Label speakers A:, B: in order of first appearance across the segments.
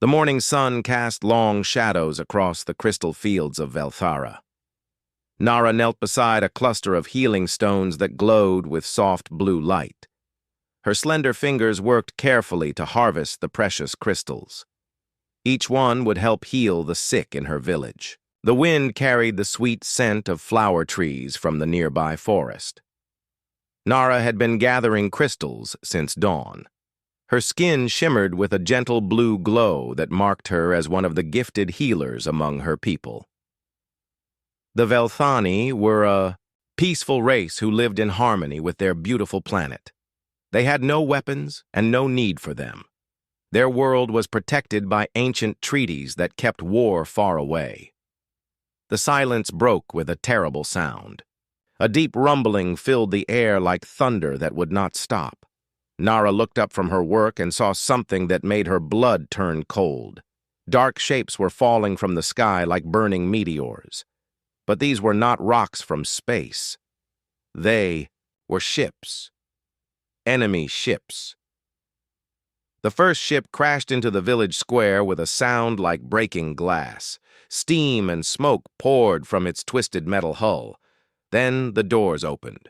A: The morning sun cast long shadows across the crystal fields of Velthara. Nara knelt beside a cluster of healing stones that glowed with soft blue light. Her slender fingers worked carefully to harvest the precious crystals. Each one would help heal the sick in her village. The wind carried the sweet scent of flower trees from the nearby forest. Nara had been gathering crystals since dawn. Her skin shimmered with a gentle blue glow that marked her as one of the gifted healers among her people. The Velthani were a peaceful race who lived in harmony with their beautiful planet. They had no weapons and no need for them. Their world was protected by ancient treaties that kept war far away. The silence broke with a terrible sound. A deep rumbling filled the air like thunder that would not stop. Nara looked up from her work and saw something that made her blood turn cold. Dark shapes were falling from the sky like burning meteors. But these were not rocks from space. They were ships. Enemy ships. The first ship crashed into the village square with a sound like breaking glass. Steam and smoke poured from its twisted metal hull. Then the doors opened.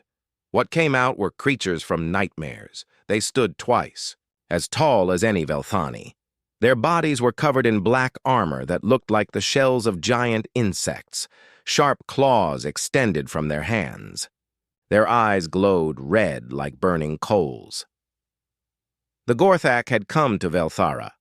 A: What came out were creatures from nightmares. They stood twice, as tall as any Velthani. Their bodies were covered in black armor that looked like the shells of giant insects. Sharp claws extended from their hands. Their eyes glowed red like burning coals. The Gorthak had come to Velthara.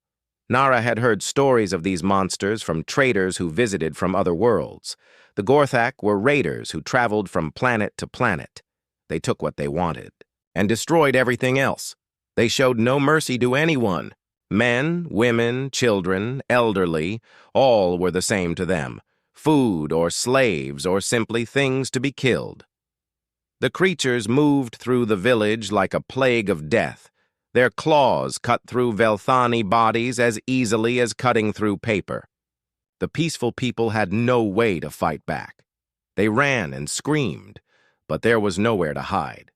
A: Nara had heard stories of these monsters from traders who visited from other worlds. The Gorthak were raiders who traveled from planet to planet. They took what they wanted and destroyed everything else. They showed no mercy to anyone. Men, women, children, elderly, all were the same to them. Food or slaves or simply things to be killed. The creatures moved through the village like a plague of death. Their claws cut through Velthani bodies as easily as cutting through paper. The peaceful people had no way to fight back. They ran and screamed, but there was nowhere to hide.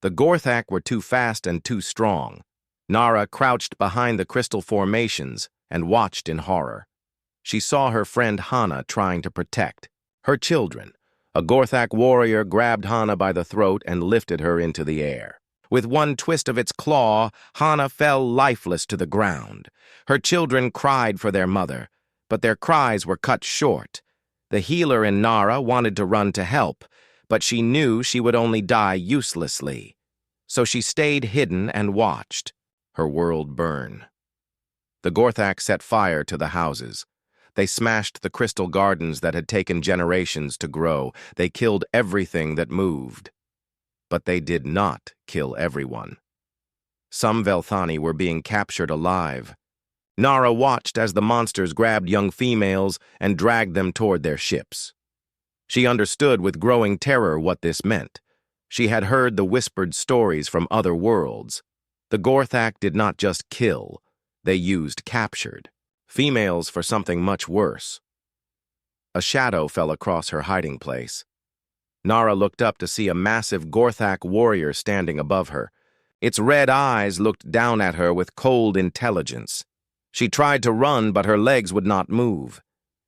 A: The Gorthak were too fast and too strong. Nara crouched behind the crystal formations and watched in horror. She saw her friend Hana trying to protect her children. A Gorthak warrior grabbed Hana by the throat and lifted her into the air. With one twist of its claw, Hana fell lifeless to the ground. Her children cried for their mother, but their cries were cut short. The healer in Nara wanted to run to help, but she knew she would only die uselessly. So she stayed hidden and watched her world burn. The Gorthak set fire to the houses. They smashed the crystal gardens that had taken generations to grow. They killed everything that moved. But they did not kill everyone. Some Velthani were being captured alive. Nara watched as the monsters grabbed young females and dragged them toward their ships. She understood with growing terror what this meant. She had heard the whispered stories from other worlds. The Gorthak did not just kill, they used captured females for something much worse. A shadow fell across her hiding place. Nara looked up to see a massive Gorthak warrior standing above her. Its red eyes looked down at her with cold intelligence. She tried to run, but her legs would not move.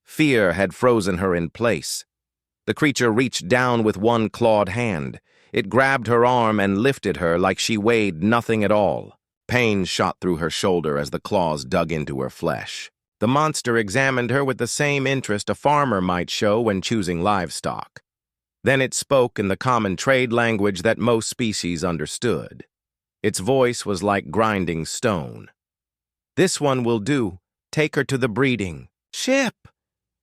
A: Fear had frozen her in place. The creature reached down with one clawed hand. It grabbed her arm and lifted her like she weighed nothing at all. Pain shot through her shoulder as the claws dug into her flesh. The monster examined her with the same interest a farmer might show when choosing livestock. Then it spoke in the common trade language that most species understood. Its voice was like grinding stone. "This one will do. Take her to the breeding ship,"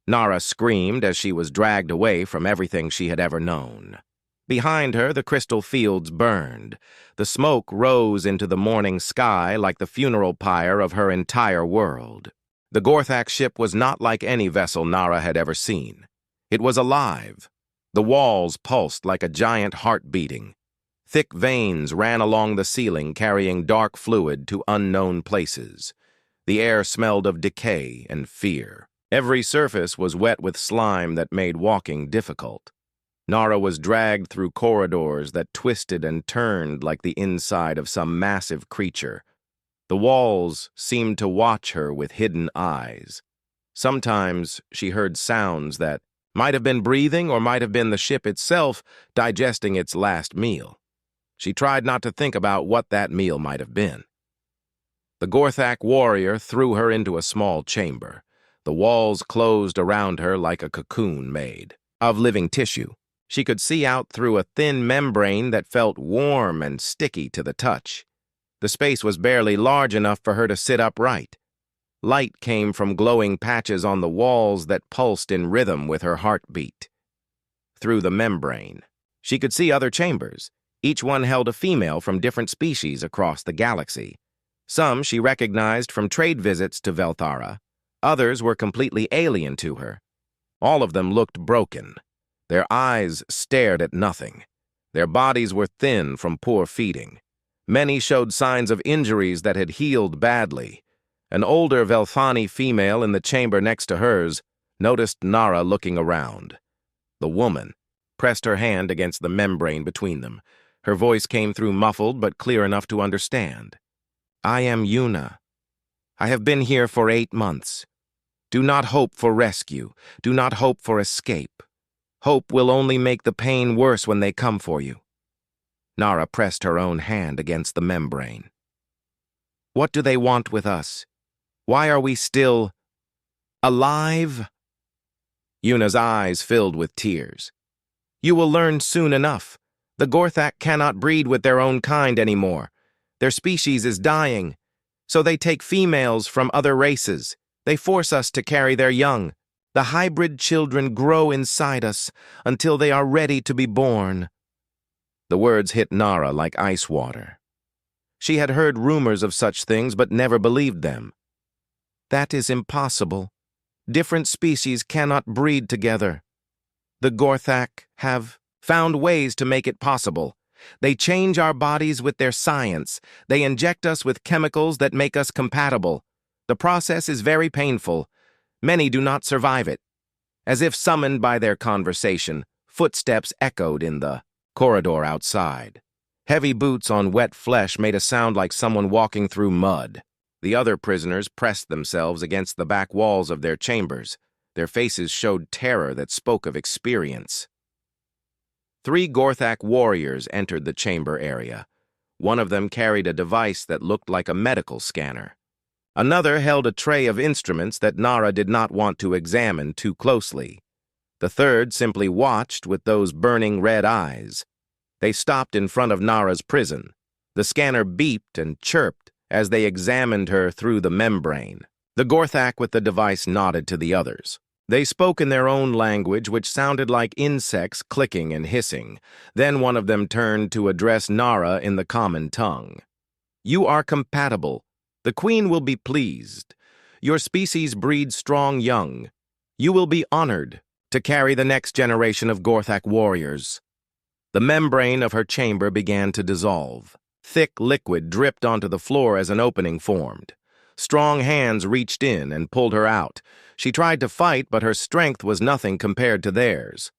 A: Nara screamed as she was dragged away from everything she had ever known. Behind her, the crystal fields burned. The smoke rose into the morning sky like the funeral pyre of her entire world. The Gorthak ship was not like any vessel Nara had ever seen. It was alive. The walls pulsed like a giant heart beating. Thick veins ran along the ceiling carrying dark fluid to unknown places. The air smelled of decay and fear. Every surface was wet with slime that made walking difficult. Nara was dragged through corridors that twisted and turned like the inside of some massive creature. The walls seemed to watch her with hidden eyes. Sometimes she heard sounds that might have been breathing or might have been the ship itself digesting its last meal. She tried not to think about what that meal might have been. The Gorthak warrior threw her into a small chamber. The walls closed around her like a cocoon made of living tissue. She could see out through a thin membrane that felt warm and sticky to the touch. The space was barely large enough for her to sit upright. Light came from glowing patches on the walls that pulsed in rhythm with her heartbeat. Through the membrane, she could see other chambers. Each one held a female from different species across the galaxy. Some she recognized from trade visits to Velthara. Others were completely alien to her. All of them looked broken. Their eyes stared at nothing. Their bodies were thin from poor feeding. Many showed signs of injuries that had healed badly. An older Velthani female in the chamber next to hers noticed Nara looking around. The woman pressed her hand against the membrane between them. Her voice came through muffled but clear enough to understand. "I am Yuna. I have been here for 8 months. Do not hope for rescue. Do not hope for escape. Hope will only make the pain worse when they come for you." Nara pressed her own hand against the membrane. "What do they want with us? Why are we still alive?" Yuna's eyes filled with tears. "You will learn soon enough. The Gorthak cannot breed with their own kind anymore. Their species is dying, so they take females from other races. They force us to carry their young. The hybrid children grow inside us until they are ready to be born." The words hit Nara like ice water. She had heard rumors of such things but never believed them. "That is impossible. Different species cannot breed together. The Gorthak have found ways to make it possible. They change our bodies with their science. They inject us with chemicals that make us compatible. The process is very painful. Many do not survive it." As if summoned by their conversation, footsteps echoed in the corridor outside. Heavy boots on wet flesh made a sound like someone walking through mud. The other prisoners pressed themselves against the back walls of their chambers. Their faces showed terror that spoke of experience. 3 Gorthak warriors entered the chamber area. One of them carried a device that looked like a medical scanner. Another held a tray of instruments that Nara did not want to examine too closely. The third simply watched with those burning red eyes. They stopped in front of Nara's prison. The scanner beeped and chirped as they examined her through the membrane. The Gorthak with the device nodded to the others. They spoke in their own language, which sounded like insects clicking and hissing. Then one of them turned to address Nara in the common tongue. "You are compatible. The Queen will be pleased. Your species breeds strong young. You will be honored to carry the next generation of Gorthak warriors." The membrane of her chamber began to dissolve. Thick liquid dripped onto the floor as an opening formed. Strong hands reached in and pulled her out. She tried to fight, but her strength was nothing compared to theirs.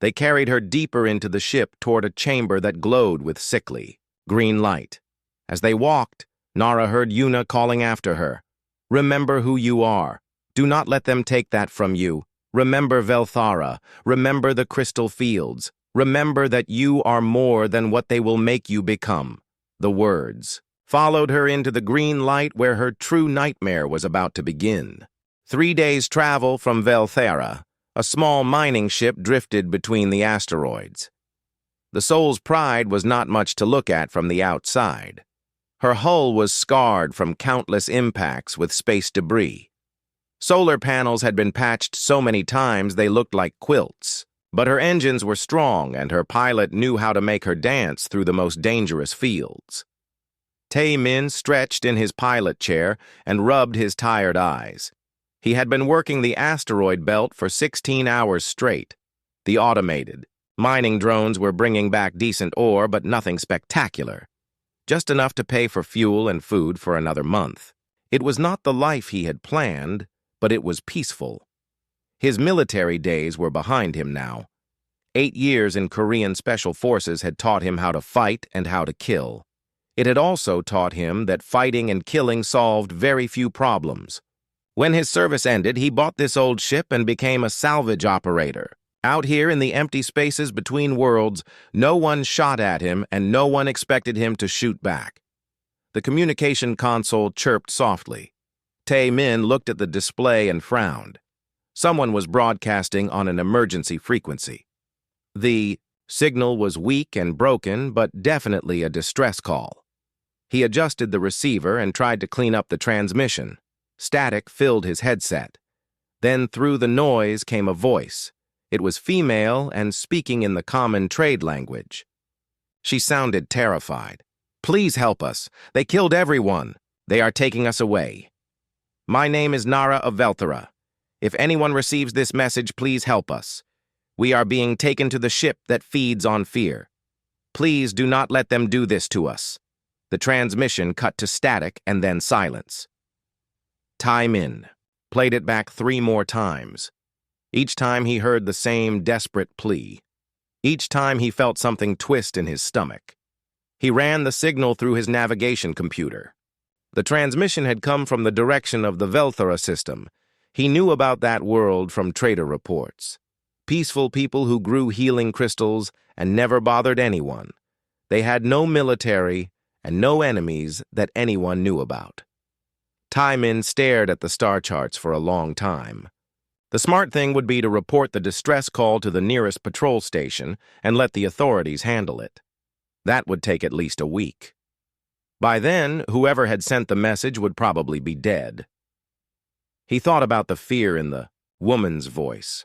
A: They carried her deeper into the ship toward a chamber that glowed with sickly green light. As they walked, Nara heard Yuna calling after her. "Remember who you are. Do not let them take that from you. Remember Velthara. Remember the crystal fields. Remember that you are more than what they will make you become." The words followed her into the green light where her true nightmare was about to begin. 3 days' travel from Velthara, a small mining ship drifted between the asteroids. The Soul's Pride was not much to look at from the outside. Her hull was scarred from countless impacts with space debris. Solar panels had been patched so many times they looked like quilts. But her engines were strong, and her pilot knew how to make her dance through the most dangerous fields. Tae-min stretched in his pilot chair and rubbed his tired eyes. He had been working the asteroid belt for 16 hours straight. The automated mining drones were bringing back decent ore, but nothing spectacular. Just enough to pay for fuel and food for another month. It was not the life he had planned, but it was peaceful. His military days were behind him now. 8 years in Korean Special Forces had taught him how to fight and how to kill. It had also taught him that fighting and killing solved very few problems. When his service ended, he bought this old ship and became a salvage operator. Out here in the empty spaces between worlds, no one shot at him and no one expected him to shoot back. The communication console chirped softly. Tae-min looked at the display and frowned. Someone was broadcasting on an emergency frequency. The signal was weak and broken, but definitely a distress call. He adjusted the receiver and tried to clean up the transmission. Static filled his headset. Then through the noise came a voice. It was female and speaking in the common trade language. She sounded terrified. "Please help us. They killed everyone. They are taking us away. My name is Nara of Velthara. If anyone receives this message, please help us. We are being taken to the ship that feeds on fear. Please do not let them do this to us." The transmission cut to static and then silence. Tae-min played it back 3 more times. Each time he heard the same desperate plea. Each time he felt something twist in his stomach. He ran the signal through his navigation computer. The transmission had come from the direction of the Velthara system. He knew about that world from trader reports. Peaceful people who grew healing crystals and never bothered anyone. They had no military and no enemies that anyone knew about. Tae-min stared at the star charts for a long time. The smart thing would be to report the distress call to the nearest patrol station and let the authorities handle it. That would take at least a week. By then, whoever had sent the message would probably be dead. He thought about the fear in the woman's voice.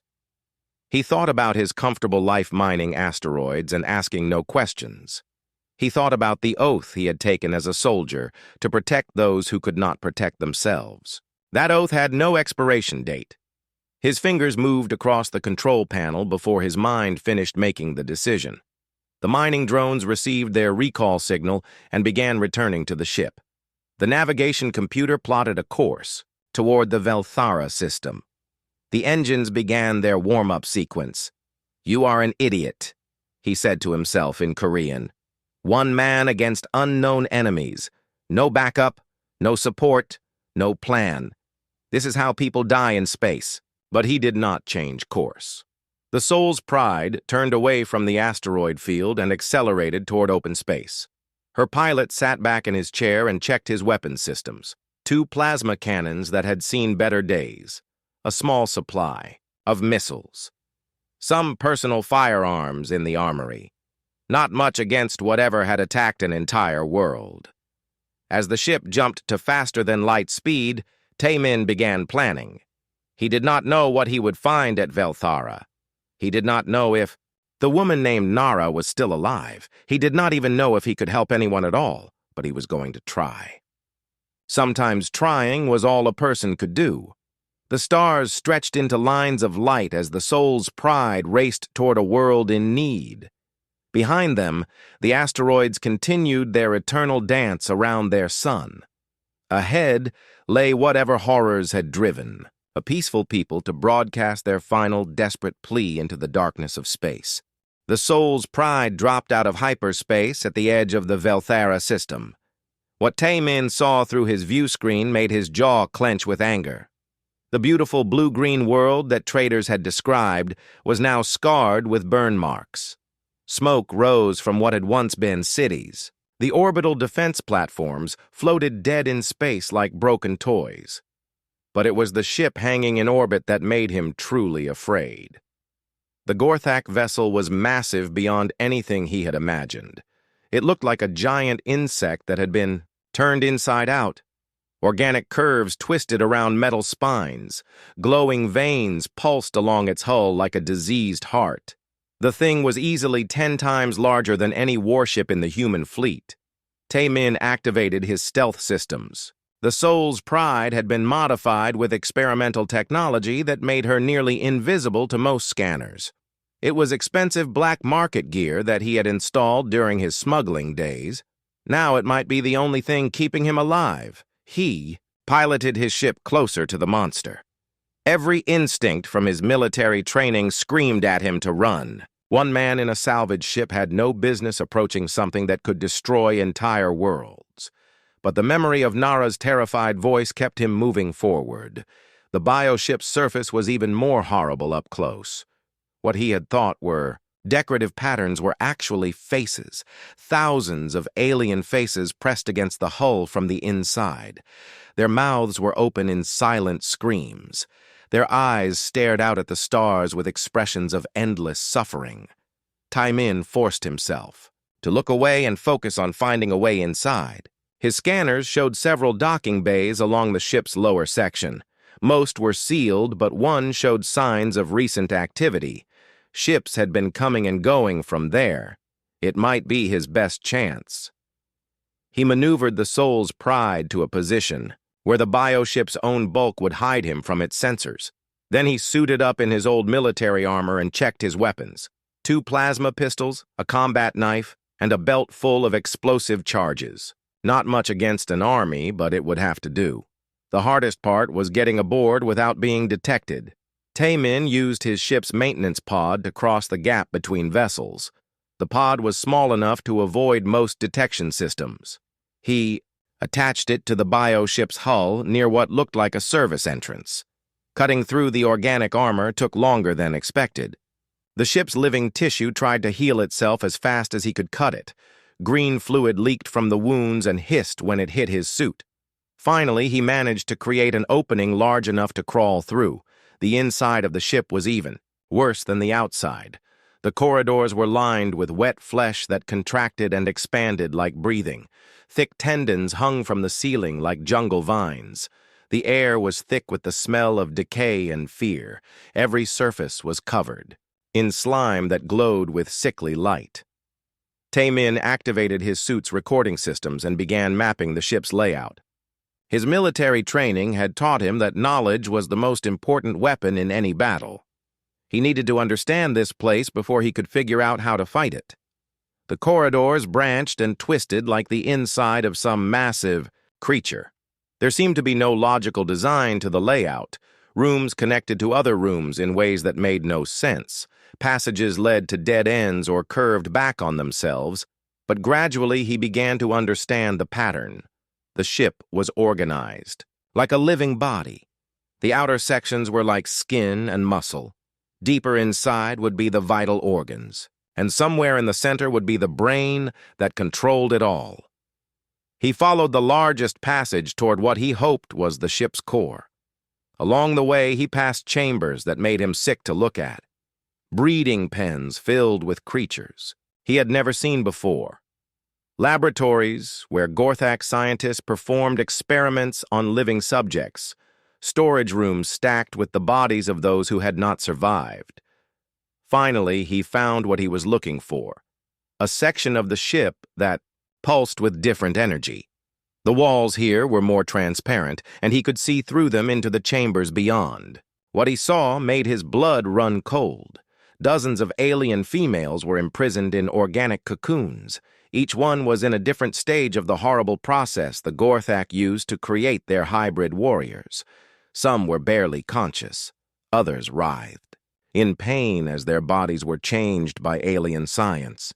A: He thought about his comfortable life mining asteroids and asking no questions. He thought about the oath he had taken as a soldier to protect those who could not protect themselves. That oath had no expiration date. His fingers moved across the control panel before his mind finished making the decision. The mining drones received their recall signal and began returning to the ship. The navigation computer plotted a course toward the Velthara system. The engines began their warm-up sequence. "You are an idiot," he said to himself in Korean. "One man against unknown enemies. No backup, no support, no plan. This is how people die in space." But he did not change course. The Soul's Pride turned away from the asteroid field and accelerated toward open space. Her pilot sat back in his chair and checked his weapons systems. 2 plasma cannons that had seen better days. A small supply of missiles. Some personal firearms in the armory. Not much against whatever had attacked an entire world. As the ship jumped to faster-than-light speed, Tae-min began planning. He did not know what he would find at Velthara. He did not know if the woman named Nara was still alive. He did not even know if he could help anyone at all, but he was going to try. Sometimes trying was all a person could do. The stars stretched into lines of light as the Soul's Pride raced toward a world in need. Behind them, the asteroids continued their eternal dance around their sun. Ahead lay whatever horrors had driven a peaceful people to broadcast their final desperate plea into the darkness of space. The Soul's Pride dropped out of hyperspace at the edge of the Velthara system. What Tae-min saw through his view screen made his jaw clench with anger. The beautiful blue-green world that traders had described was now scarred with burn marks. Smoke rose from what had once been cities. The orbital defense platforms floated dead in space like broken toys. But it was the ship hanging in orbit that made him truly afraid. The Gorthak vessel was massive beyond anything he had imagined. It looked like a giant insect that had been turned inside out. Organic curves twisted around metal spines. Glowing veins pulsed along its hull like a diseased heart. The thing was easily 10 times larger than any warship in the human fleet. Tae-min activated his stealth systems. The Soul's Pride had been modified with experimental technology that made her nearly invisible to most scanners. It was expensive black market gear that he had installed during his smuggling days. Now it might be the only thing keeping him alive. He piloted his ship closer to the monster. Every instinct from his military training screamed at him to run. One man in a salvage ship had no business approaching something that could destroy entire worlds. But the memory of Nara's terrified voice kept him moving forward. The bioship's surface was even more horrible up close. What he had thought were decorative patterns were actually faces, thousands of alien faces pressed against the hull from the inside. Their mouths were open in silent screams. Their eyes stared out at the stars with expressions of endless suffering. Taimin forced himself to look away and focus on finding a way inside. His scanners showed several docking bays along the ship's lower section. Most were sealed, but one showed signs of recent activity. Ships had been coming and going from there. It might be his best chance. He maneuvered the Soul's Pride to a position where the bioship's own bulk would hide him from its sensors. Then he suited up in his old military armor and checked his weapons. 2 plasma pistols, a combat knife, and a belt full of explosive charges. Not much against an army, but it would have to do. The hardest part was getting aboard without being detected. Taimin used his ship's maintenance pod to cross the gap between vessels. The pod was small enough to avoid most detection systems. He attached it to the bioship's hull near what looked like a service entrance. Cutting through the organic armor took longer than expected. The ship's living tissue tried to heal itself as fast as he could cut it. Green fluid leaked from the wounds and hissed when it hit his suit. Finally, he managed to create an opening large enough to crawl through. The inside of the ship was even, worse than the outside. The corridors were lined with wet flesh that contracted and expanded like breathing. Thick tendons hung from the ceiling like jungle vines. The air was thick with the smell of decay and fear. Every surface was covered in slime that glowed with sickly light. Taimin activated his suit's recording systems and began mapping the ship's layout. His military training had taught him that knowledge was the most important weapon in any battle. He needed to understand this place before he could figure out how to fight it. The corridors branched and twisted like the inside of some massive creature. There seemed to be no logical design to the layout. Rooms connected to other rooms in ways that made no sense. Passages led to dead ends or curved back on themselves, but gradually he began to understand the pattern. The ship was organized, like a living body. The outer sections were like skin and muscle. Deeper inside would be the vital organs, and somewhere in the center would be the brain that controlled it all. He followed the largest passage toward what he hoped was the ship's core. Along the way, he passed chambers that made him sick to look at. Breeding pens filled with creatures he had never seen before. Laboratories where Gorthak scientists performed experiments on living subjects. Storage rooms stacked with the bodies of those who had not survived. Finally, he found what he was looking for, a section of the ship that pulsed with different energy. The walls here were more transparent, and he could see through them into the chambers beyond. What he saw made his blood run cold. Dozens of alien females were imprisoned in organic cocoons. Each one was in a different stage of the horrible process the Gorthak used to create their hybrid warriors. Some were barely conscious. Others writhed, in pain as their bodies were changed by alien science.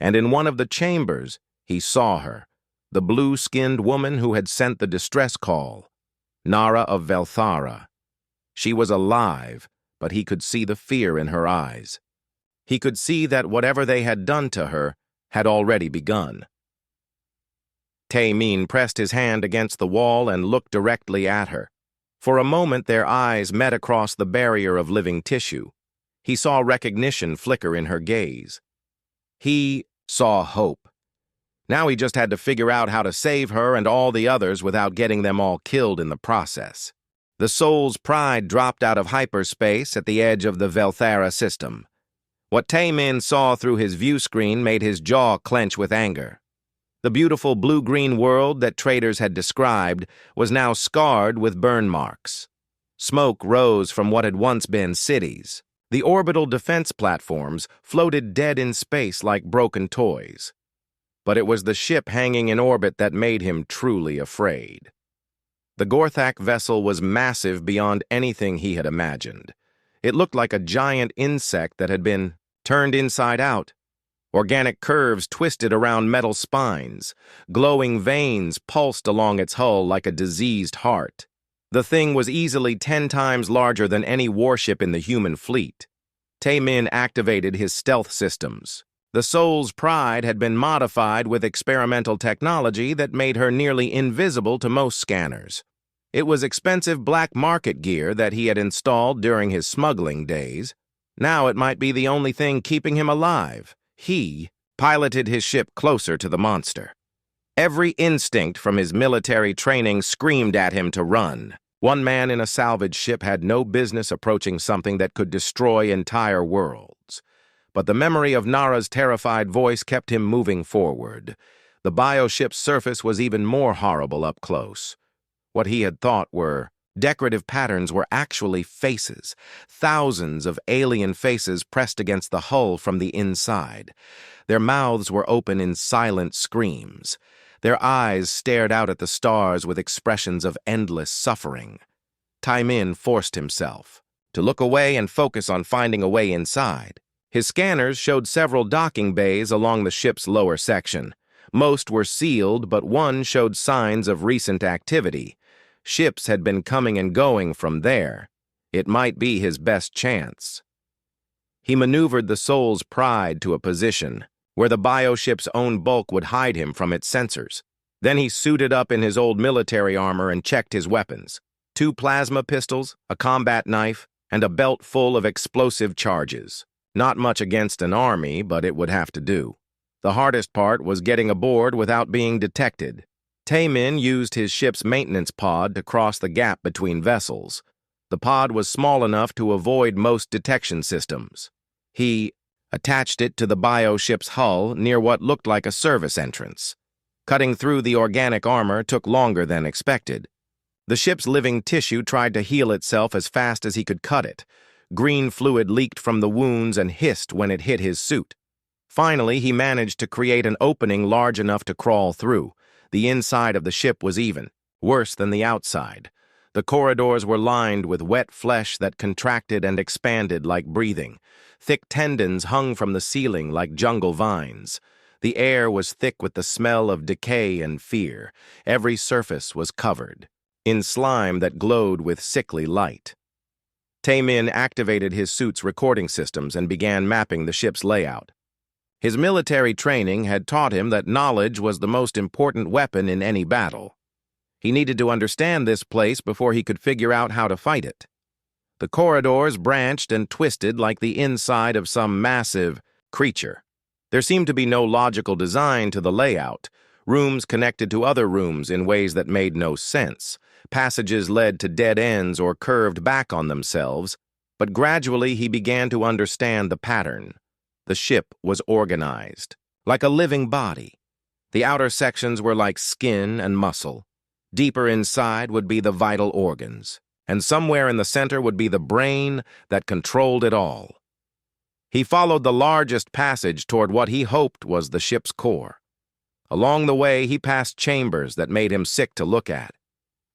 A: And in one of the chambers, he saw her, the blue-skinned woman who had sent the distress call, Nara of Velthara. She was alive, but he could see the fear in her eyes. He could see that whatever they had done to her had already begun. Taimin pressed his hand against the wall and looked directly at her. For a moment their eyes met across the barrier of living tissue. He saw recognition flicker in her gaze. He saw hope. Now he just had to figure out how to save her and all the others without getting them all killed in the process. The Soul's Pride dropped out of hyperspace at the edge of the Velthara system. What Taimin saw through his view screen made his jaw clench with anger. The beautiful blue-green world that traders had described was now scarred with burn marks. Smoke rose from what had once been cities. The orbital defense platforms floated dead in space like broken toys. But it was the ship hanging in orbit that made him truly afraid. The Gorthak vessel was massive beyond anything he had imagined. It looked like a giant insect that had been turned inside out. Organic curves twisted around metal spines. Glowing veins pulsed along its hull like a diseased heart. The thing was easily 10 times larger than any warship in the human fleet. Tae-min activated his stealth systems. The Soul's Pride had been modified with experimental technology that made her nearly invisible to most scanners. It was expensive black market gear that he had installed during his smuggling days. Now it might be the only thing keeping him alive. He piloted his ship closer to the monster. Every instinct from his military training screamed at him to run. One man in a salvage ship had no business approaching something that could destroy entire worlds. But the memory of Nara's terrified voice kept him moving forward. The bioship's surface was even more horrible up close. What he had thought were decorative patterns were actually faces, thousands of alien faces pressed against the hull from the inside. Their mouths were open in silent screams. Their eyes stared out at the stars with expressions of endless suffering. Tae-min forced himself to look away and focus on finding a way inside. His scanners showed several docking bays along the ship's lower section. Most were sealed, but one showed signs of recent activity. Ships had been coming and going from there. It might be his best chance. He maneuvered the Soul's Pride to a position where the bioship's own bulk would hide him from its sensors. Then he suited up in his old military armor and checked his weapons. 2 plasma pistols, a combat knife, and a belt full of explosive charges. Not much against an army, but it would have to do. The hardest part was getting aboard without being detected. Tae-min used his ship's maintenance pod to cross the gap between vessels. The pod was small enough to avoid most detection systems. He attached it to the bioship's hull near what looked like a service entrance. Cutting through the organic armor took longer than expected. The ship's living tissue tried to heal itself as fast as he could cut it. Green fluid leaked from the wounds and hissed when it hit his suit. Finally, he managed to create an opening large enough to crawl through. The inside of the ship was even, worse than the outside. The corridors were lined with wet flesh that contracted and expanded like breathing. Thick tendons hung from the ceiling like jungle vines. The air was thick with the smell of decay and fear. Every surface was covered in slime that glowed with sickly light. Tae-min activated his suit's recording systems and began mapping the ship's layout. His military training had taught him that knowledge was the most important weapon in any battle. He needed to understand this place before he could figure out how to fight it. The corridors branched and twisted like the inside of some massive creature. There seemed to be no logical design to the layout. Rooms connected to other rooms in ways that made no sense. Passages led to dead ends or curved back on themselves, but gradually he began to understand the pattern. The ship was organized, like a living body. The outer sections were like skin and muscle. Deeper inside would be the vital organs, and somewhere in the center would be the brain that controlled it all. He followed the largest passage toward what he hoped was the ship's core. Along the way, he passed chambers that made him sick to look at.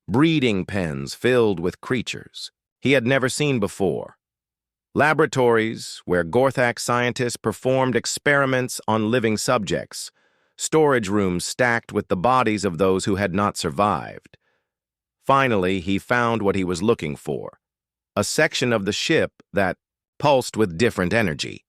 A: Breeding pens filled with creatures he had never seen before. Laboratories where Gorthak scientists performed experiments on living subjects. Storage rooms stacked with the bodies of those who had not survived. Finally, he found what he was looking for. A section of the ship that pulsed with different energy.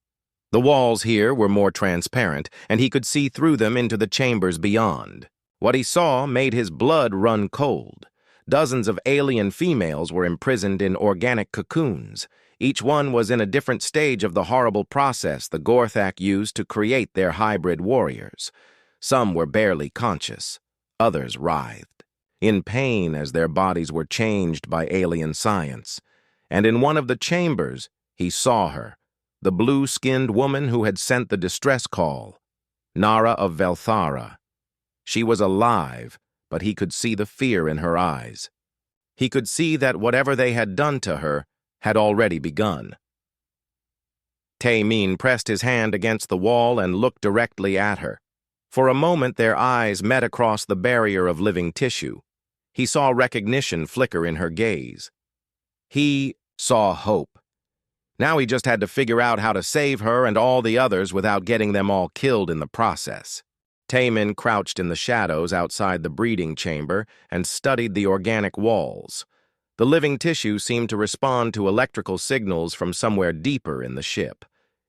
A: The walls here were more transparent, and he could see through them into the chambers beyond. What he saw made his blood run cold. Dozens of alien females were imprisoned in organic cocoons. Each one was in a different stage of the horrible process the Gorthak used to create their hybrid warriors. Some were barely conscious. Others writhed, in pain as their bodies were changed by alien science. And in one of the chambers, he saw her, the blue-skinned woman who had sent the distress call, Nara of Velthara. She was alive, but he could see the fear in her eyes. He could see that whatever they had done to her had already begun. Tae-min pressed his hand against the wall and looked directly at her. For a moment their eyes met across the barrier of living tissue. He saw recognition flicker in her gaze. He saw hope. Now he just had to figure out how to save her and all the others without getting them all killed in the process. Taemin crouched in the shadows outside the breeding chamber and studied the organic walls. The living tissue seemed to respond to electrical signals from somewhere deeper in the ship.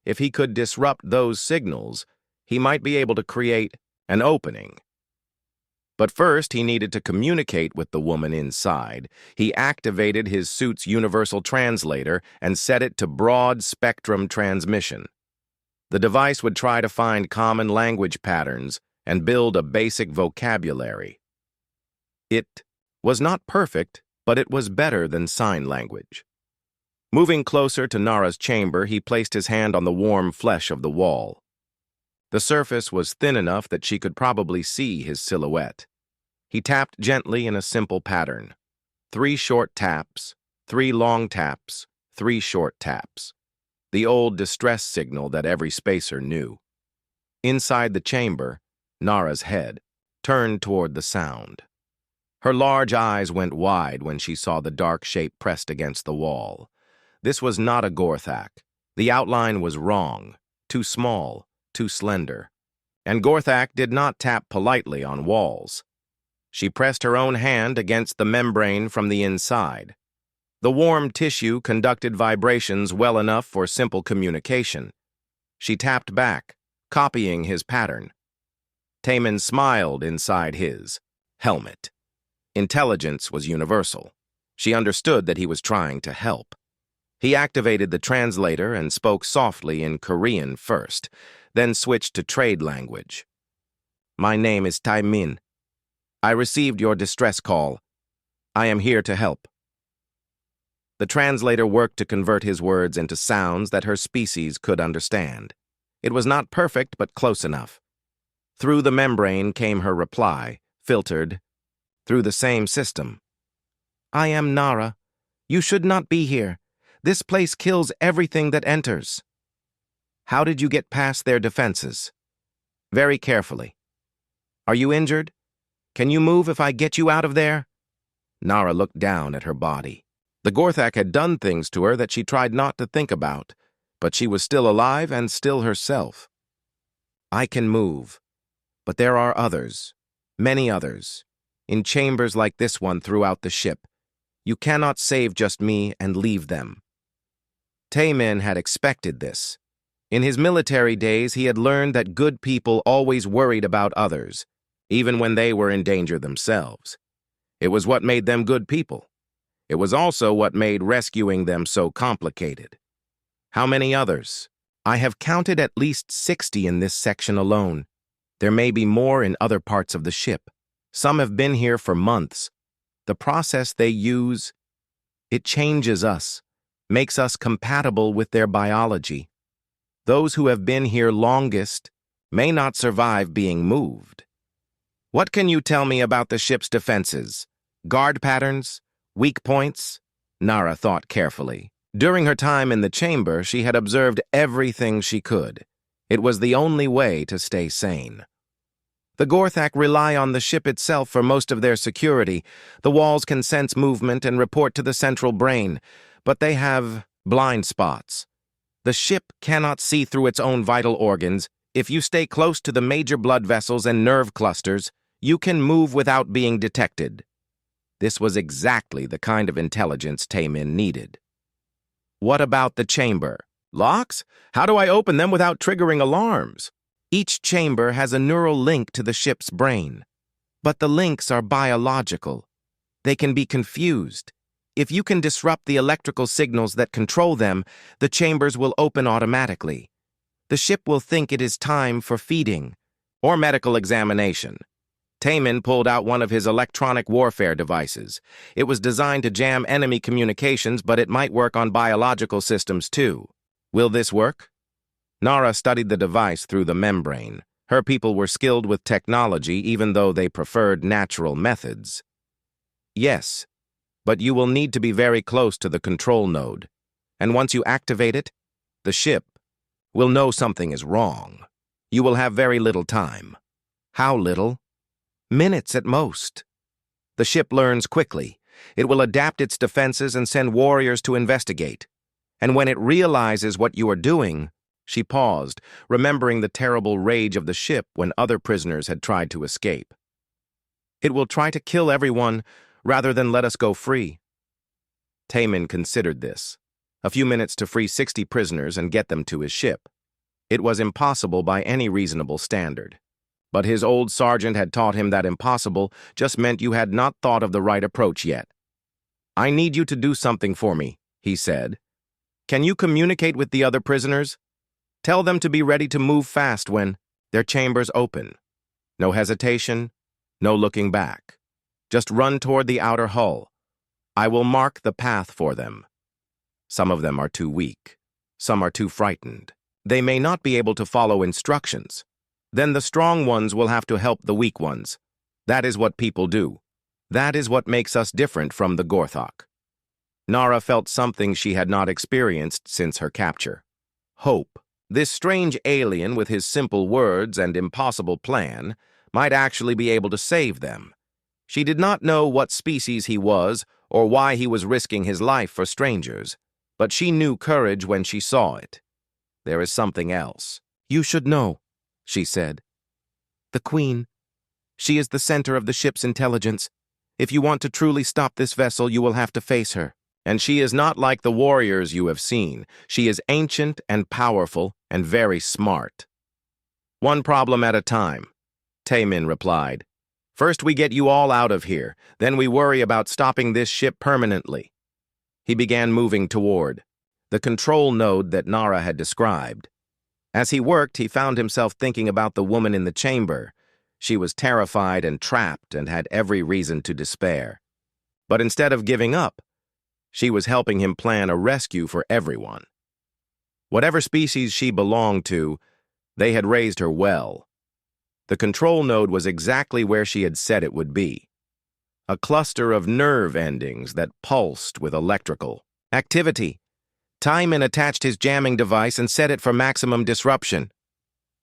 A: If he could disrupt those signals, he might be able to create an opening. But first, he needed to communicate with the woman inside. He activated his suit's universal translator and set it to broad-spectrum transmission. The device would try to find common language patterns and build a basic vocabulary. It was not perfect, but it was better than sign language. Moving closer to Nara's chamber, he placed his hand on the warm flesh of the wall. The surface was thin enough that she could probably see his silhouette. He tapped gently in a simple pattern. 3 short taps, 3 long taps, 3 short taps. The old distress signal that every spacer knew. Inside the chamber, Nara's head turned toward the sound. Her large eyes went wide when she saw the dark shape pressed against the wall. This was not a Gorthak. The outline was wrong, too small, too slender. And Gorthak did not tap politely on walls. She pressed her own hand against the membrane from the inside. The warm tissue conducted vibrations well enough for simple communication. She tapped back, copying his pattern. Taemin smiled inside his helmet. Intelligence was universal. She understood that he was trying to help. He activated the translator and spoke softly in Korean first, then switched to trade language. "My name is Taemin. I received your distress call. I am here to help." The translator worked to convert his words into sounds that her species could understand. It was not perfect, but close enough. Through the membrane came her reply, filtered through the same system. "I am Nara. You should not be here. This place kills everything that enters." "How did you get past their defenses?" "Very carefully." "Are you injured? Can you move if I get you out of there?" Nara looked down at her body. The Gorthak had done things to her that she tried not to think about, but she was still alive and still herself. "I can move, but there are others, many others, in chambers like this one throughout the ship. You cannot save just me and leave them." Taemin had expected this. In his military days, he had learned that good people always worried about others, even when they were in danger themselves. It was what made them good people. It was also what made rescuing them so complicated. "How many others?" "I have counted at least 60 in this section alone. There may be more in other parts of the ship. Some have been here for months. The process they use, it changes us, makes us compatible with their biology. Those who have been here longest may not survive being moved." "What can you tell me about the ship's defenses? Guard patterns? Weak points?" Nara thought carefully. During her time in the chamber, she had observed everything she could. It was the only way to stay sane. "The Gorthak rely on the ship itself for most of their security. The walls can sense movement and report to the central brain, but they have blind spots. The ship cannot see through its own vital organs. If you stay close to the major blood vessels and nerve clusters, you can move without being detected." This was exactly the kind of intelligence Taemin needed. "What about the chamber? Locks? How do I open them without triggering alarms?" "Each chamber has a neural link to the ship's brain. But the links are biological. They can be confused. If you can disrupt the electrical signals that control them, the chambers will open automatically. The ship will think it is time for feeding or medical examination." Taemin pulled out one of his electronic warfare devices. It was designed to jam enemy communications, but it might work on biological systems too. "Will this work?" Nara studied the device through the membrane. Her people were skilled with technology, even though they preferred natural methods. "Yes, but you will need to be very close to the control node. And once you activate it, the ship will know something is wrong. You will have very little time." "How little?" "Minutes at most. The ship learns quickly. It will adapt its defenses and send warriors to investigate. And when it realizes what you are doing, she paused, remembering the terrible rage of the ship when other prisoners had tried to escape. It will try to kill everyone rather than let us go free. Taemin considered this. A few minutes to free 60 prisoners and get them to his ship. It was impossible by any reasonable standard. But his old sergeant had taught him that impossible just meant you had not thought of the right approach yet. "I need you to do something for me," he said. "Can you communicate with the other prisoners? Tell them to be ready to move fast when their chambers open. No hesitation, no looking back. Just run toward the outer hull. I will mark the path for them. Some of them are too weak. Some are too frightened. They may not be able to follow instructions. Then the strong ones will have to help the weak ones. That is what people do. That is what makes us different from the Gorthok." Nara felt something she had not experienced since her capture. Hope. This strange alien with his simple words and impossible plan might actually be able to save them. She did not know what species he was or why he was risking his life for strangers, but she knew courage when she saw it. There is something else. "You should know," she said. "The Queen. She is the center of the ship's intelligence. If you want to truly stop this vessel, you will have to face her. And she is not like the warriors you have seen. She is ancient and powerful and very smart." "One problem at a time," Taemin replied. "First we get you all out of here, then we worry about stopping this ship permanently." He began moving toward the control node that Nara had described. As he worked, he found himself thinking about the woman in the chamber. She was terrified and trapped and had every reason to despair. But instead of giving up, she was helping him plan a rescue for everyone. Whatever species she belonged to, they had raised her well. The control node was exactly where she had said it would be. A cluster of nerve endings that pulsed with electrical activity. Taemin attached his jamming device and set it for maximum disruption.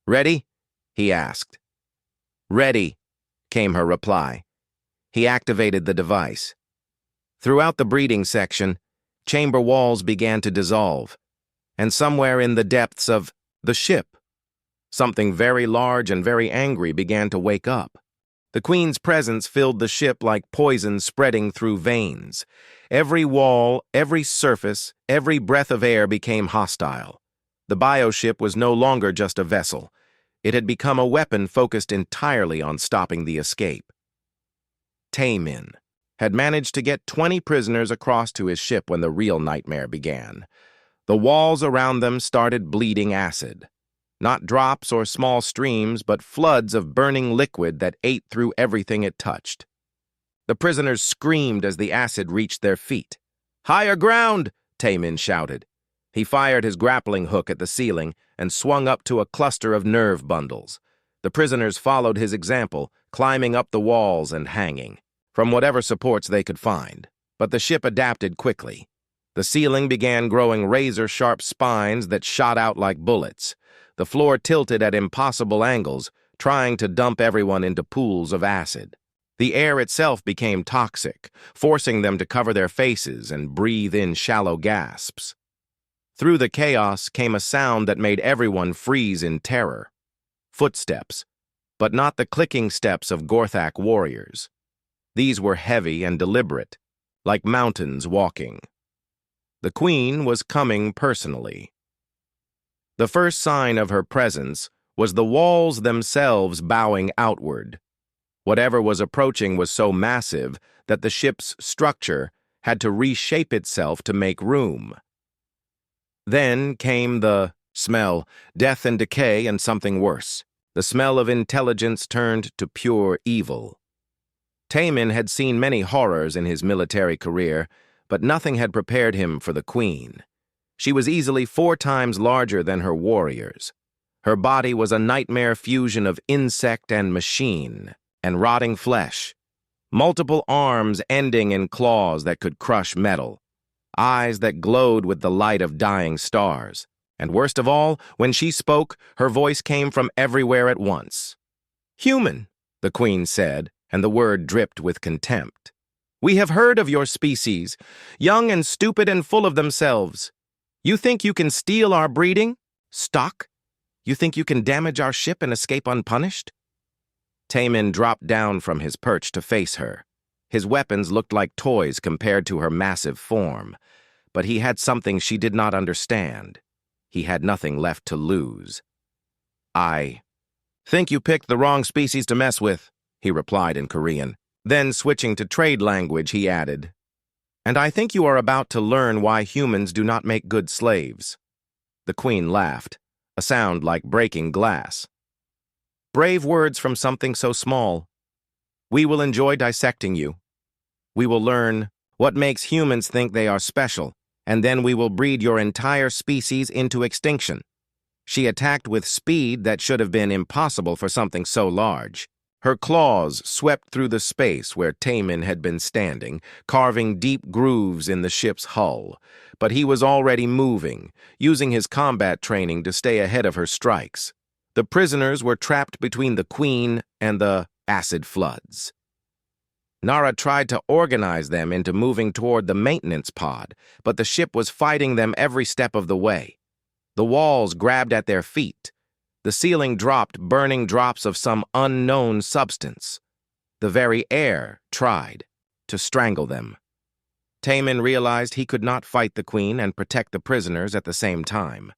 A: "Ready?" he asked. "Ready," came her reply. He activated the device. Throughout the breeding section, chamber walls began to dissolve, and somewhere in the depths of the ship, something very large and very angry began to wake up. The Queen's presence filled the ship like poison spreading through veins. Every wall, every surface, every breath of air became hostile. The bioship was no longer just a vessel. It had become a weapon focused entirely on stopping the escape. Taemin had managed to get 20 prisoners across to his ship when the real nightmare began. The walls around them started bleeding acid. Not drops or small streams, but floods of burning liquid that ate through everything it touched. The prisoners screamed as the acid reached their feet. "Higher ground!" Taemin shouted. He fired his grappling hook at the ceiling and swung up to a cluster of nerve bundles. The prisoners followed his example, climbing up the walls and hanging from whatever supports they could find. But the ship adapted quickly. The ceiling began growing razor-sharp spines that shot out like bullets. The floor tilted at impossible angles, trying to dump everyone into pools of acid. The air itself became toxic, forcing them to cover their faces and breathe in shallow gasps. Through the chaos came a sound that made everyone freeze in terror. Footsteps, but not the clicking steps of Gorthak warriors. These were heavy and deliberate, like mountains walking. The Queen was coming personally. The first sign of her presence was the walls themselves bowing outward. Whatever was approaching was so massive that the ship's structure had to reshape itself to make room. Then came the smell, death and decay and something worse. The smell of intelligence turned to pure evil. Taemin had seen many horrors in his military career, but nothing had prepared him for the Queen. She was easily 4 times larger than her warriors. Her body was a nightmare fusion of insect and machine, and rotting flesh. Multiple arms ending in claws that could crush metal. Eyes that glowed with the light of dying stars. And worst of all, when she spoke, her voice came from everywhere at once. "Human," the Queen said, and the word dripped with contempt. "We have heard of your species, young and stupid and full of themselves. You think you can steal our breeding? Stock? You think you can damage our ship and escape unpunished? Taemin dropped down from his perch to face her. His weapons looked like toys compared to her massive form, but he had something she did not understand. He had nothing left to lose. I think you picked the wrong species to mess with, he replied in Korean. Then, switching to trade language, he added, and I think you are about to learn why humans do not make good slaves. The queen laughed, a sound like breaking glass. Brave words from something so small. We will enjoy dissecting you. We will learn what makes humans think they are special, and then we will breed your entire species into extinction. She attacked with speed that should have been impossible for something so large. Her claws swept through the space where Taemin had been standing, carving deep grooves in the ship's hull. But he was already moving, using his combat training to stay ahead of her strikes. The prisoners were trapped between the queen and the acid floods. Nara tried to organize them into moving toward the maintenance pod, but the ship was fighting them every step of the way. The walls grabbed at their feet. The ceiling dropped burning drops of some unknown substance. The very air tried to strangle them. Taemin realized he could not fight the queen and protect the prisoners at the same time.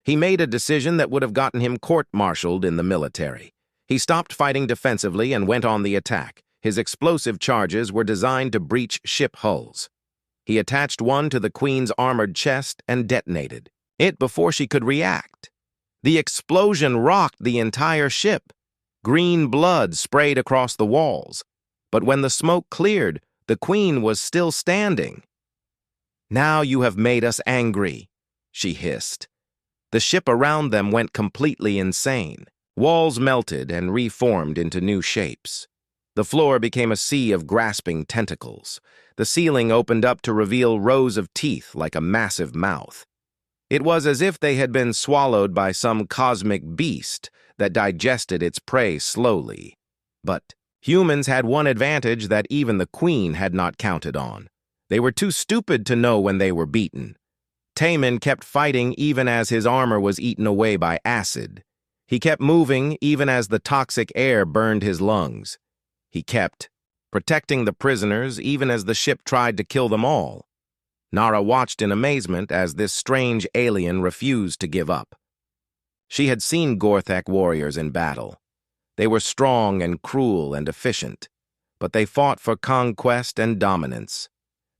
A: He made a decision that would have gotten him court-martialed in the military. He stopped fighting defensively and went on the attack. His explosive charges were designed to breach ship hulls. He attached one to the queen's armored chest and detonated it before she could react. The explosion rocked the entire ship. Green blood sprayed across the walls. But when the smoke cleared, the queen was still standing. "Now you have made us angry," she hissed. The ship around them went completely insane. Walls melted and reformed into new shapes. The floor became a sea of grasping tentacles. The ceiling opened up to reveal rows of teeth like a massive mouth. It was as if they had been swallowed by some cosmic beast that digested its prey slowly. But humans had one advantage that even the queen had not counted on. They were too stupid to know when they were beaten. Taemin kept fighting even as his armor was eaten away by acid. He kept moving even as the toxic air burned his lungs. He kept protecting the prisoners even as the ship tried to kill them all. Nara watched in amazement as this strange alien refused to give up. She had seen Gorthak warriors in battle. They were strong and cruel and efficient, but they fought for conquest and dominance.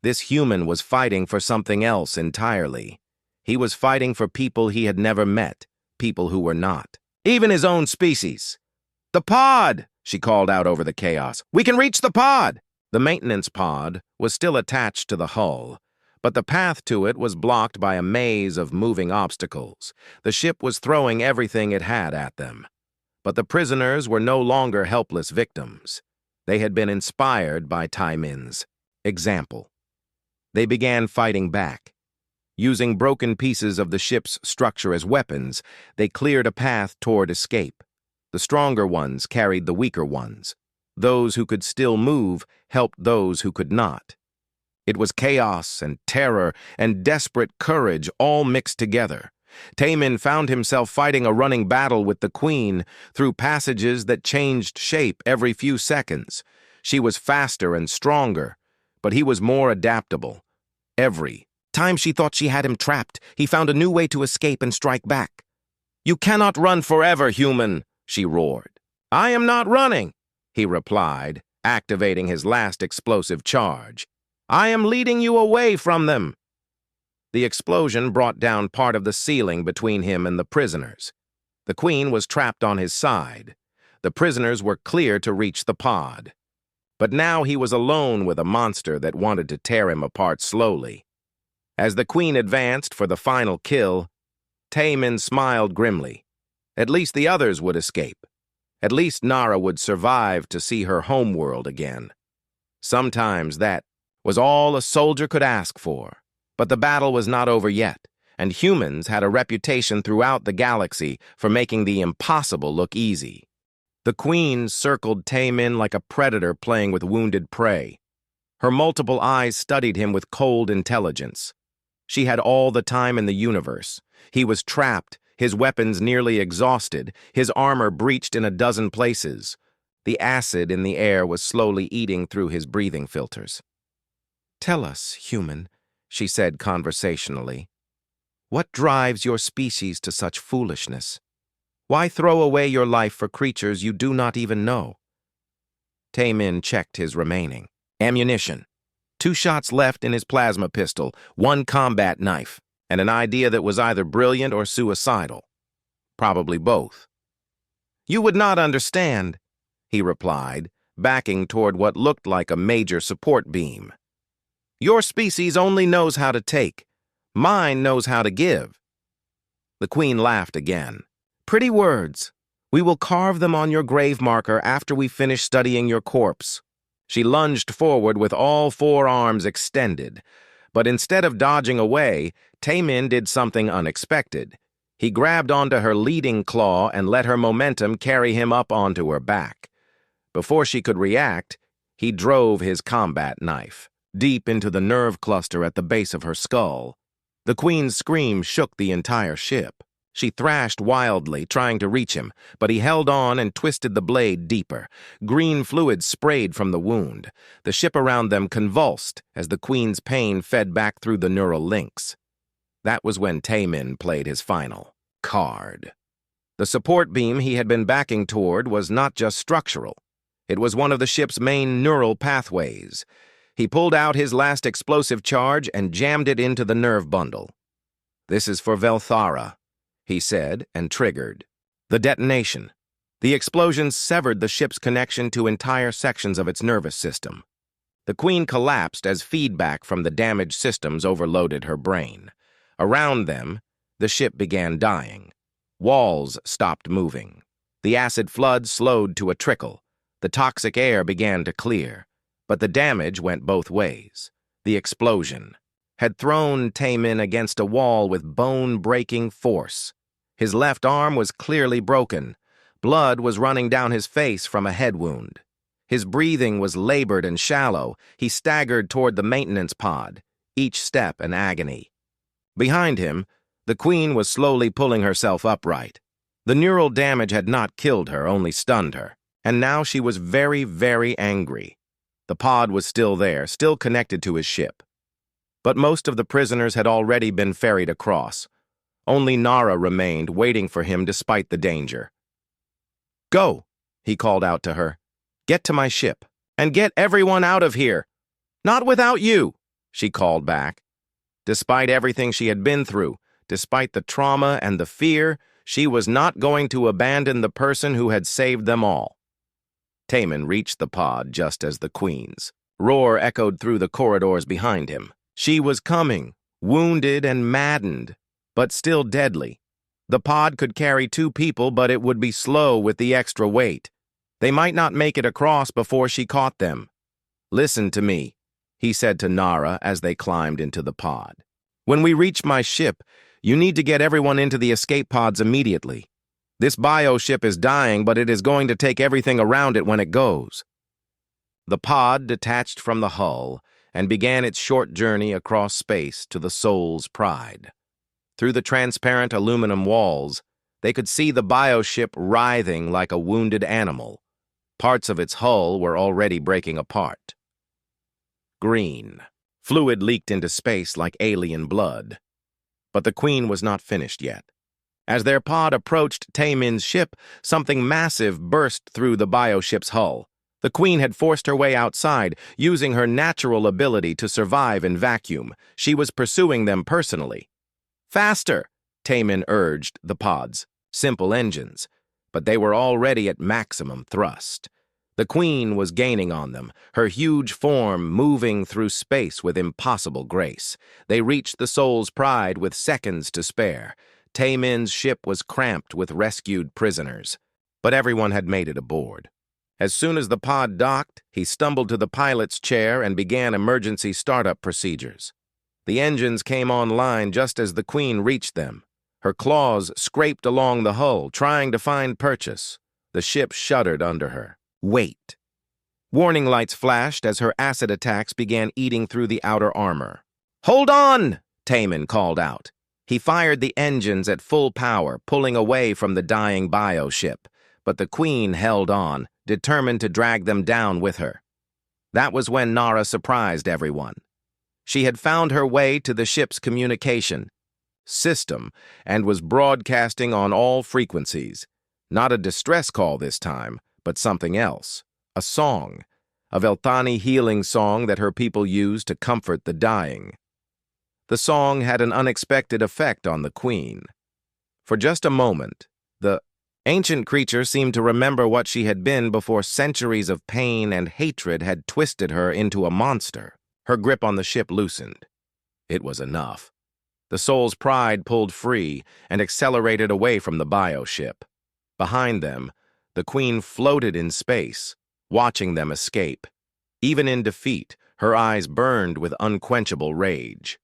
A: This human was fighting for something else entirely. He was fighting for people he had never met, people who were not. Even his own species. "The pod!" she called out over the chaos. "We can reach the pod!" The maintenance pod was still attached to the hull, but the path to it was blocked by a maze of moving obstacles. The ship was throwing everything it had at them. But the prisoners were no longer helpless victims. They had been inspired by Taemin's example. They began fighting back. Using broken pieces of the ship's structure as weapons, they cleared a path toward escape. The stronger ones carried the weaker ones. Those who could still move helped those who could not. It was chaos and terror and desperate courage all mixed together. Taemin found himself fighting a running battle with the queen through passages that changed shape every few seconds. She was faster and stronger, but he was more adaptable. Every time she thought she had him trapped, he found a new way to escape and strike back. "You cannot run forever, human," she roared. "I am not running," he replied, activating his last explosive charge. "I am leading you away from them." The explosion brought down part of the ceiling between him and the prisoners. The queen was trapped on his side. The prisoners were clear to reach the pod. But now he was alone with a monster that wanted to tear him apart slowly. As the queen advanced for the final kill, Taemin smiled grimly. At least the others would escape. At least Nara would survive to see her homeworld again. Sometimes that was all a soldier could ask for. But the battle was not over yet, and humans had a reputation throughout the galaxy for making the impossible look easy. The queen circled Taemin like a predator playing with wounded prey. Her multiple eyes studied him with cold intelligence. She had all the time in the universe. He was trapped, his weapons nearly exhausted, his armor breached in a dozen places. The acid in the air was slowly eating through his breathing filters. "Tell us, human," she said conversationally, "what drives your species to such foolishness? Why throw away your life for creatures you do not even know?" Taemin checked his remaining ammunition. 2 shots left in his plasma pistol, 1 combat knife, and an idea that was either brilliant or suicidal. Probably both. "You would not understand," he replied, backing toward what looked like a major support beam. "Your species only knows how to take. Mine knows how to give." The Queen laughed again. "Pretty words. We will carve them on your grave marker after we finish studying your corpse." She lunged forward with all 4 arms extended. But instead of dodging away, Taemin did something unexpected. He grabbed onto her leading claw and let her momentum carry him up onto her back. Before she could react, he drove his combat knife deep into the nerve cluster at the base of her skull. The Queen's scream shook the entire ship. She thrashed wildly, trying to reach him, but he held on and twisted the blade deeper. Green fluid sprayed from the wound. The ship around them convulsed as the Queen's pain fed back through the neural links. That was when Taemin played his final card. The support beam he had been backing toward was not just structural. It was one of the ship's main neural pathways. He pulled out his last explosive charge and jammed it into the nerve bundle. "This is for Velthara," he said, and triggered. The detonation. The explosion severed the ship's connection to entire sections of its nervous system. The Queen collapsed as feedback from the damaged systems overloaded her brain. Around them, the ship began dying. Walls stopped moving. The acid flood slowed to a trickle. The toxic air began to clear. But the damage went both ways. The explosion had thrown Taemin against a wall with bone-breaking force. His left arm was clearly broken. Blood was running down his face from a head wound. His breathing was labored and shallow. He staggered toward the maintenance pod, each step an agony. Behind him, the Queen was slowly pulling herself upright. The neural damage had not killed her, only stunned her. And now she was very, very angry. The pod was still there, still connected to his ship. But most of the prisoners had already been ferried across. Only Nara remained, waiting for him despite the danger. "Go," he called out to her. "Get to my ship, and get everyone out of here." "Not without you," she called back. Despite everything she had been through, despite the trauma and the fear, she was not going to abandon the person who had saved them all. Taemin reached the pod just as the Queen's roar echoed through the corridors behind him. She was coming, wounded and maddened, but still deadly. The pod could carry 2 people, but it would be slow with the extra weight. They might not make it across before she caught them. "Listen to me," he said to Nara as they climbed into the pod. "When we reach my ship, you need to get everyone into the escape pods immediately. This bioship is dying, but it is going to take everything around it when it goes." The pod detached from the hull and began its short journey across space to the Soul's Pride. Through the transparent aluminum walls, they could see the bioship writhing like a wounded animal. Parts of its hull were already breaking apart. Green. Fluid leaked into space like alien blood. But the Queen was not finished yet. As their pod approached Taemin's ship, something massive burst through the bioship's hull. The Queen had forced her way outside, using her natural ability to survive in vacuum. She was pursuing them personally. "Faster!" Taemin urged the pods. Simple engines. But they were already at maximum thrust. The Queen was gaining on them, her huge form moving through space with impossible grace. They reached the Soul's Pride with seconds to spare. Taemin's ship was cramped with rescued prisoners, but everyone had made it aboard. As soon as the pod docked, he stumbled to the pilot's chair and began emergency startup procedures. The engines came online just as the Queen reached them. Her claws scraped along the hull, trying to find purchase. The ship shuddered under her. Wait. Warning lights flashed as her acid attacks began eating through the outer armor. "Hold on!" Taman called out. He fired the engines at full power, pulling away from the dying bioship, but the Queen held on, determined to drag them down with her. That was when Nara surprised everyone. She had found her way to the ship's communication system and was broadcasting on all frequencies. Not a distress call this time, but something else. A song. A Velthani healing song that her people used to comfort the dying. The song had an unexpected effect on the Queen. For just a moment, the ancient creature seemed to remember what she had been before centuries of pain and hatred had twisted her into a monster. Her grip on the ship loosened. It was enough. The soul's pride pulled free and accelerated away from the bioship. Behind them, the Queen floated in space, watching them escape. Even in defeat, her eyes burned with unquenchable rage.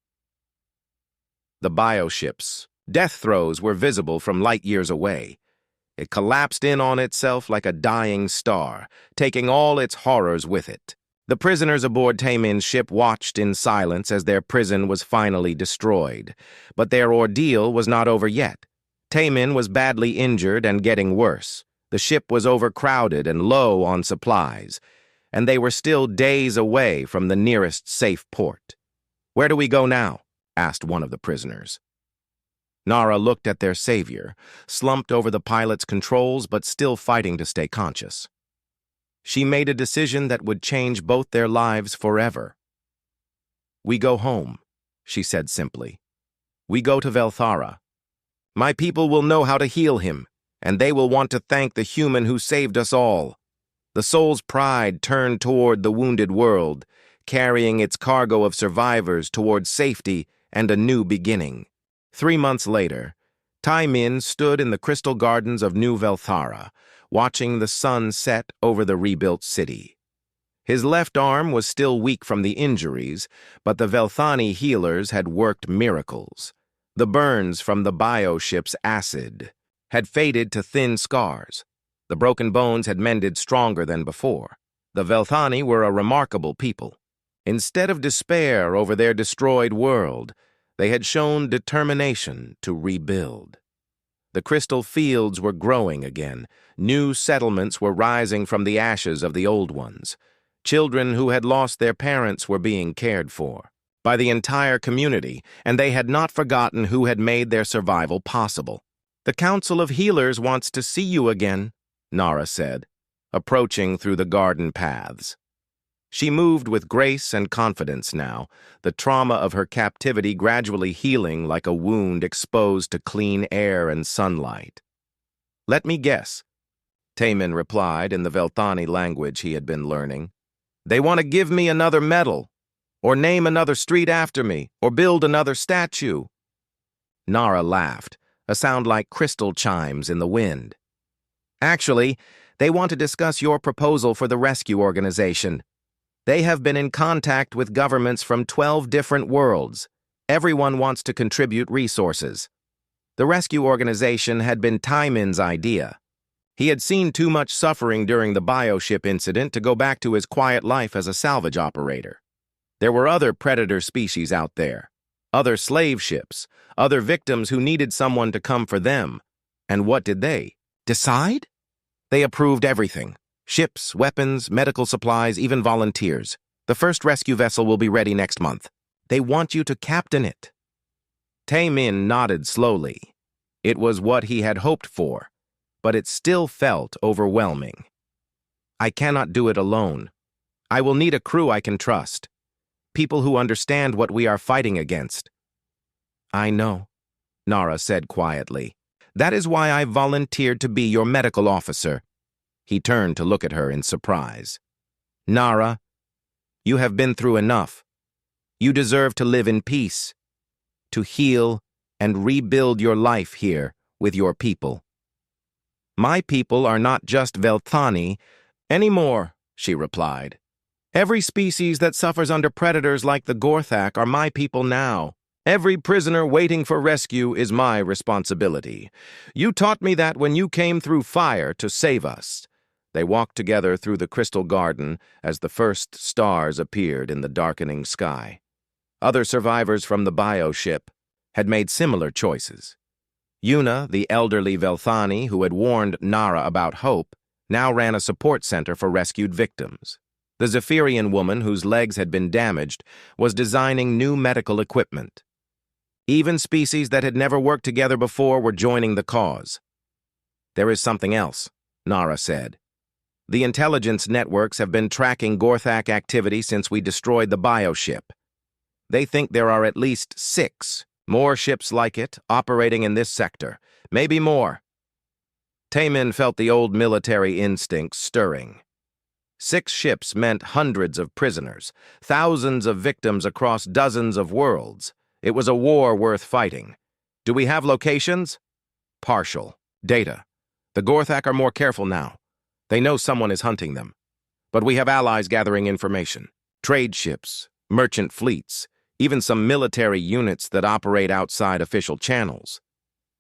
A: The bioship's death throes were visible from light years away. It collapsed in on itself like a dying star, taking all its horrors with it. The prisoners aboard Tamin's ship watched in silence as their prison was finally destroyed. But their ordeal was not over yet. Tamin was badly injured and getting worse. The ship was overcrowded and low on supplies, and they were still days away from the nearest safe port. "Where do we go now?" asked one of the prisoners. Nara looked at their savior, slumped over the pilot's controls but still fighting to stay conscious. She made a decision that would change both their lives forever. "We go home," she said simply. "We go to Velthara. My people will know how to heal him, and they will want to thank the human who saved us all." The soul's pride turned toward the wounded world, carrying its cargo of survivors toward safety and a new beginning. 3 months later, Tamin stood in the crystal gardens of New Velthara, watching the sun set over the rebuilt city. His left arm was still weak from the injuries, but the Velthani healers had worked miracles. The burns from the bioship's acid had faded to thin scars. The broken bones had mended stronger than before. The Velthani were a remarkable people. Instead of despair over their destroyed world, they had shown determination to rebuild. The crystal fields were growing again. New settlements were rising from the ashes of the old ones. Children who had lost their parents were being cared for by the entire community, and they had not forgotten who had made their survival possible. "The Council of Healers wants to see you again," Nara said, approaching through the garden paths. She moved with grace and confidence now, the trauma of her captivity gradually healing like a wound exposed to clean air and sunlight. "Let me guess," Tamin replied in the Velthani language he had been learning. "They want to give me another medal, or name another street after me, or build another statue." Nara laughed, a sound like crystal chimes in the wind. "Actually, they want to discuss your proposal for the rescue organization. They have been in contact with governments from 12 different worlds. Everyone wants to contribute resources." The rescue organization had been Tamin's idea. He had seen too much suffering during the bioship incident to go back to his quiet life as a salvage operator. There were other predator species out there, other slave ships, other victims who needed someone to come for them. And what did they decide? They approved everything. Ships, weapons, medical supplies, even volunteers. The first rescue vessel will be ready next month. They want you to captain it. Tamin nodded slowly. It was what he had hoped for, but it still felt overwhelming. "I cannot do it alone. I will need a crew I can trust. People who understand what we are fighting against." "I know," Nara said quietly. "That is why I volunteered to be your medical officer." He turned to look at her in surprise. "Nara, you have been through enough. You deserve to live in peace, to heal and rebuild your life here with your people." "My people are not just Velthani anymore," she replied. "Every species that suffers under predators like the Gorthak are my people now. Every prisoner waiting for rescue is my responsibility. You taught me that when you came through fire to save us." They walked together through the crystal garden as the first stars appeared in the darkening sky. Other survivors from the bioship had made similar choices. Yuna, the elderly Velthani who had warned Nara about hope, now ran a support center for rescued victims. The Zephyrian woman, whose legs had been damaged, was designing new medical equipment. Even species that had never worked together before were joining the cause. "There is something else," Nara said. "The intelligence networks have been tracking Gorthak activity since we destroyed the bioship. They think there are at least 6 more ships like it operating in this sector, maybe more." Taemin felt the old military instincts stirring. 6 ships meant hundreds of prisoners, thousands of victims across dozens of worlds. It was a war worth fighting. "Do we have locations?" "Partial. Data. The Gorthak are more careful now. They know someone is hunting them. But we have allies gathering information. Trade ships, merchant fleets, even some military units that operate outside official channels.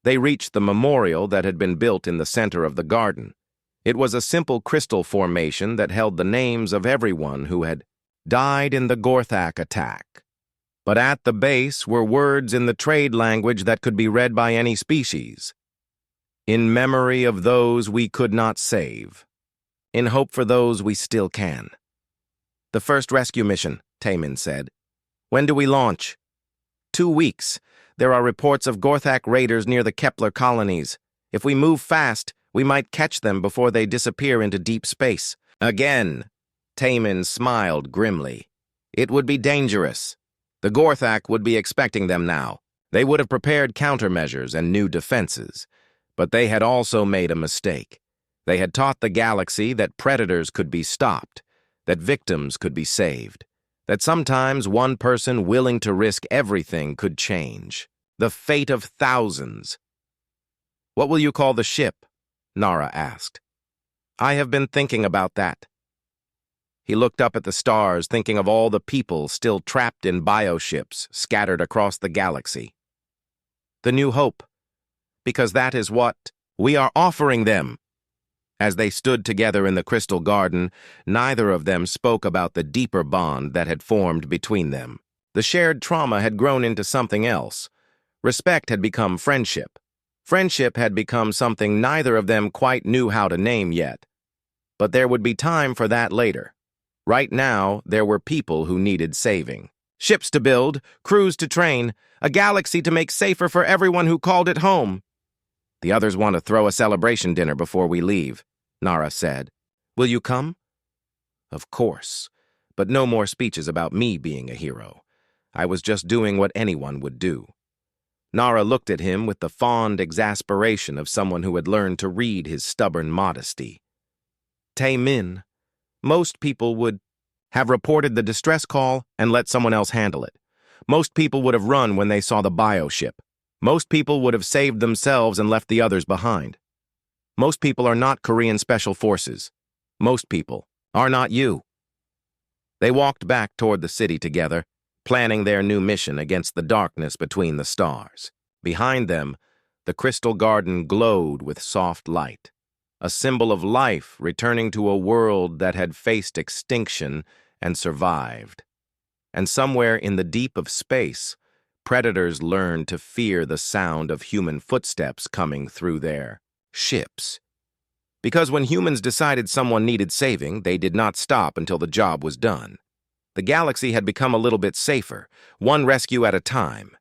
A: They reached the memorial that had been built in the center of the garden. It was a simple crystal formation that held the names of everyone who had died in the Gorthak attack. But at the base were words in the trade language that could be read by any species. "In memory of those we could not save. In hope for those we still can." "The first rescue mission," Taemin said. "When do we launch?" 2 weeks. There are reports of Gorthak raiders near the Kepler colonies. If we move fast, we might catch them before they disappear into deep space." Again, Taemin smiled grimly. "It would be dangerous. The Gorthak would be expecting them now. They would have prepared countermeasures and new defenses. But they had also made a mistake. They had taught the galaxy that predators could be stopped, that victims could be saved, that sometimes one person willing to risk everything could change the fate of thousands. "What will you call the ship?" Nara asked. "I have been thinking about that." He looked up at the stars, thinking of all the people still trapped in bioships scattered across the galaxy. "The New Hope, because that is what we are offering them." As they stood together in the crystal garden, neither of them spoke about the deeper bond that had formed between them. The shared trauma had grown into something else. Respect had become friendship. Friendship had become something neither of them quite knew how to name yet. But there would be time for that later. Right now, there were people who needed saving. Ships to build, crews to train, a galaxy to make safer for everyone who called it home. "The others want to throw a celebration dinner before we leave," Nara said. "Will you come?" "Of course, but no more speeches about me being a hero. I was just doing what anyone would do." Nara looked at him with the fond exasperation of someone who had learned to read his stubborn modesty. "Taemin, most people would have reported the distress call and let someone else handle it. Most people would have run when they saw the bioship. Most people would have saved themselves and left the others behind. Most people are not Korean Special Forces. Most people are not you." They walked back toward the city together, planning their new mission against the darkness between the stars. Behind them, the crystal garden glowed with soft light, a symbol of life returning to a world that had faced extinction and survived. And somewhere in the deep of space, predators learned to fear the sound of human footsteps coming through their ships. Because when humans decided someone needed saving, they did not stop until the job was done. The galaxy had become a little bit safer, one rescue at a time.